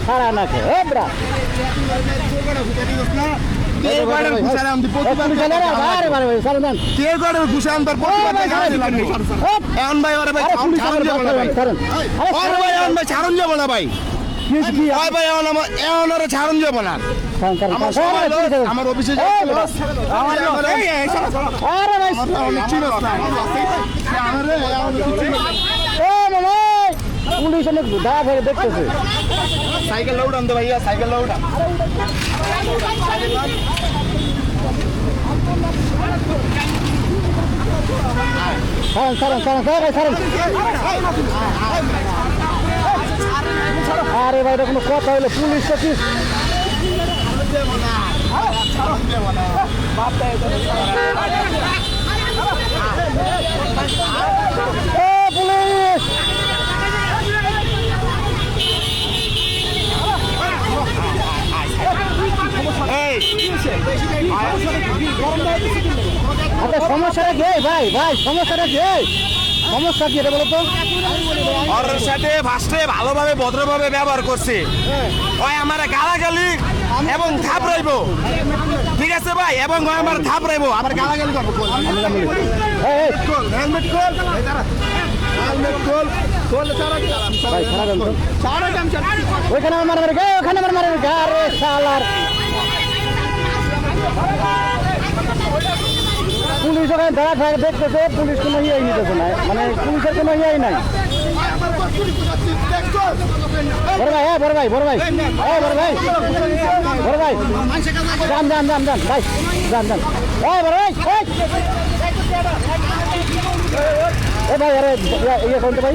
সারা নাকি ছাড়ন যাবো না আমার অফিসে পুলিশ অনেক দাঁড়া ধরে দেখতেছে সাইকেল লোড আনতো ভাইয়া সাইকেল লোড আরে ভাই কোনো কথা হইলো পুলিশ তো কি পুলিশ আচ্ছা সমস্যাটা কি ভাই ভাই সমস্যাটা কি সমস্যা কি এটা বলো তো ওর সাথে ফার্স্টে ভালোভাবে ভদ্রভাবে ব্যবহার করছে ওই আমার গালাগালি এবং থাপড়াইবো ঠিক আছে ভাই এবং ওই আমার থাপড়াইবো আমার গালাগালি করবো হেলমেট খোল হেলমেট খোল ওইখানে আমার মারা গে ওখানে আমার মারা গে আরে শালার পুলিশ ওখানে দাঁড়া থাকে দেখতেছে পুলিশ কোনো ইয়ে নিতেছে না মানে পুলিশের কোনো ইয়েই নাই বড় ভাই হ্যাঁ বড় ভাই বড় ভাই হ্যাঁ বড় ভাই বড় ভাই যান যান যান যান ভাই যান যান হ্যাঁ বড় ভাই এ ভাই আরে ইয়ে করতে ভাই